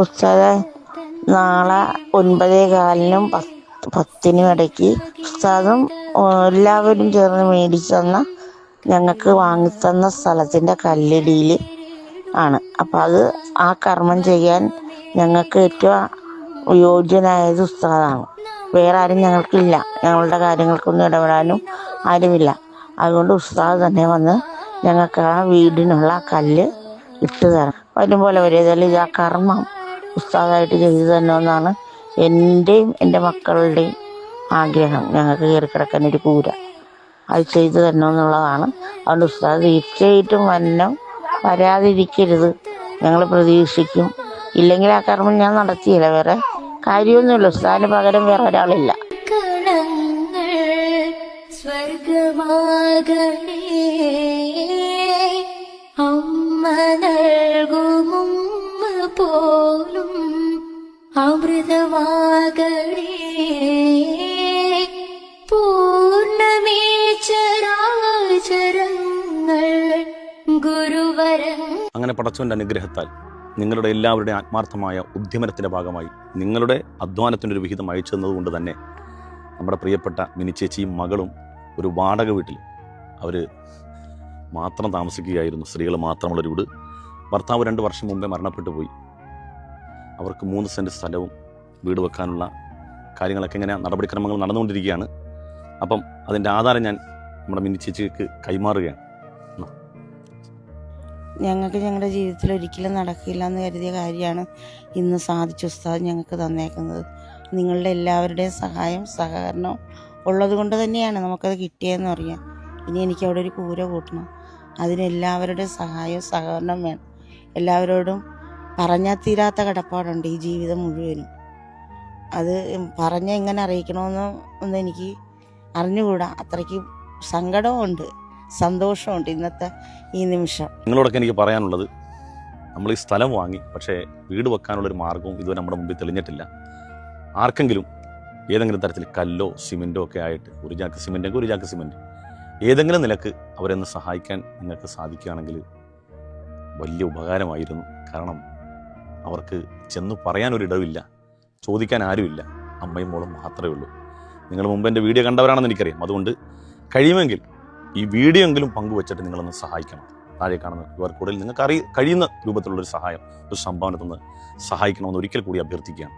ഉസ്താദെ, നാളെ 9:15-നും 10:00-നും ഇടയ്ക്ക് ഉസ്താദും എല്ലാവരും ചേർന്ന് മേടിച്ചു തന്ന ഞങ്ങൾക്ക് വാങ്ങിത്തന്ന സ്ഥലത്തിൻ്റെ കല്ലിടിയിൽ ആണ്. അപ്പം അത് ആ കർമ്മം ചെയ്യാൻ ഞങ്ങൾക്ക് ഏറ്റവും യോഗ്യനായത് ഉസ്താദാണ്. വേറെ ആരും ഞങ്ങൾക്കില്ല. ഞങ്ങളുടെ കാര്യങ്ങൾക്കൊന്നും ഇടപെടാനും ആരുമില്ല. അതുകൊണ്ട് ഉസ്താദ് തന്നെ വന്ന് ഞങ്ങൾക്ക് ആ വീടിനുള്ള കല്ല് ഇട്ട് തരണം. വരും പോലെ വരും. ഇത് ആ കർമ്മം ഉസ്താദായിട്ട് ചെയ്തു തരണമെന്നാണ് എൻ്റെയും എൻ്റെ മക്കളുടെയും ആഗ്രഹം. ഞങ്ങൾക്ക് കയറി കിടക്കാനൊരു കൂര അത് ചെയ്തു തരണമെന്നുള്ളതാണ്. അതുകൊണ്ട് ഉസ്താദ് തീർച്ചയായിട്ടും വരാതിരിക്കരുത്. ഞങ്ങൾ പ്രതീക്ഷിക്കും. ഇല്ലെങ്കിൽ ആ കർമ്മം ഞാൻ നടത്തിയില്ല. വേറെ കാര്യമൊന്നുമില്ല. ഉസ്താദിന് പകരം വേറെ ഒരാളില്ല. പോലും അമൃതമാകണേ പൂർണ്ണമേ ചരാചരങ്ങൾ ഗുരുവരൻ. അങ്ങനെ പടച്ചവൻ്റെ അനുഗ്രഹത്താൽ നിങ്ങളുടെ എല്ലാവരുടെയും ആത്മാർത്ഥമായ ഉദ്യമനത്തിൻ്റെ ഭാഗമായി നിങ്ങളുടെ അധ്വാനത്തിനൊരു വിഹിതം അയച്ചു തന്നതുകൊണ്ട് തന്നെ നമ്മുടെ പ്രിയപ്പെട്ട മിനിച്ചേച്ചിയും മകളും ഒരു വാടക വീട്ടിൽ അവർ മാത്രം താമസിക്കുകയായിരുന്നു. സ്ത്രീകൾ മാത്രമുള്ളൊരു വീട്. ഭർത്താവ് 2 വർഷം മുമ്പേ മരണപ്പെട്ടു പോയി. അവർക്ക് 3 സെൻറ്റ് സ്ഥലവും വീട് വെക്കാനുള്ള കാര്യങ്ങളൊക്കെ ഇങ്ങനെ നടപടിക്രമങ്ങൾ നടന്നുകൊണ്ടിരിക്കുകയാണ്. അപ്പം അതിൻ്റെ ആധാരം ഞാൻ നമ്മുടെ മിനിച്ചേച്ചിക്ക് കൈമാറുകയാണ്. ഞങ്ങൾക്ക് ഞങ്ങളുടെ ജീവിതത്തിൽ ഒരിക്കലും നടക്കില്ല എന്ന് കരുതിയ കാര്യമാണ് ഇന്ന് സാധിച്ചു ഉസ്താദ് ഞങ്ങൾക്ക് തന്നേക്കുന്നത്. നിങ്ങളുടെ എല്ലാവരുടെയും സഹകരണം ഉള്ളത് കൊണ്ട് തന്നെയാണ് നമുക്കത് കിട്ടിയതെന്ന് അറിയാം. ഇനി എനിക്ക് അവിടെ ഒരു കൂര കൂട്ടണം. അതിനെല്ലാവരുടെയും സഹകരണം വേണം. എല്ലാവരോടും പറഞ്ഞാൽ തീരാത്ത കടപ്പാടുണ്ട് ഈ ജീവിതം മുഴുവനും. അത് പറഞ്ഞാൽ എങ്ങനെ അറിയിക്കണമെന്ന് എനിക്ക് അറിഞ്ഞുകൂടാ. അത്രയ്ക്ക് സങ്കടമുണ്ട്, സന്തോഷമുണ്ട് ഇന്നത്തെ ഈ നിമിഷം. നിങ്ങളോടൊക്കെ എനിക്ക് പറയാനുള്ളത്, നമ്മൾ ഈ സ്ഥലം വാങ്ങി, പക്ഷേ വീട് വെക്കാനുള്ളൊരു മാർഗവും ഇതുവരെ നമ്മുടെ മുമ്പിൽ തെളിഞ്ഞിട്ടില്ല. ആർക്കെങ്കിലും ഏതെങ്കിലും തരത്തിൽ കല്ലോ സിമെൻറ്റോ ഒക്കെ ആയിട്ട് ഒരു ചാക്ക് സിമെൻറ്റെങ്കിൽ ഒരു ചാക്ക് സിമെൻറ്റ് ഏതെങ്കിലും നിലക്ക് അവരെന്ന് സഹായിക്കാൻ നിങ്ങൾക്ക് സാധിക്കുകയാണെങ്കിൽ വലിയ ഉപകാരമായിരുന്നു. കാരണം അവർക്ക് ചെന്ന് പറയാനൊരിടവില്ല, ചോദിക്കാൻ ആരുമില്ല. അമ്മയും മോളും മാത്രമേ ഉള്ളൂ. നിങ്ങൾ മുമ്പ് എൻ്റെ വീഡിയോ കണ്ടവരാണെന്ന് എനിക്കറിയാം. അതുകൊണ്ട് കഴിയുമെങ്കിൽ ഈ വീഡിയോ എങ്കിലും പങ്കുവച്ചിട്ട് നിങ്ങളൊന്ന് സഹായിക്കണം. താഴെ കാണുന്ന QR കോഡിൽ നിങ്ങൾക്ക് കഴിയുന്ന രൂപത്തിലുള്ളൊരു സഹായം, ഒരു സംഭാവന തന്ന് സഹായിക്കണമെന്ന് ഒരിക്കൽ കൂടി അഭ്യർത്ഥിക്കുകയാണ്.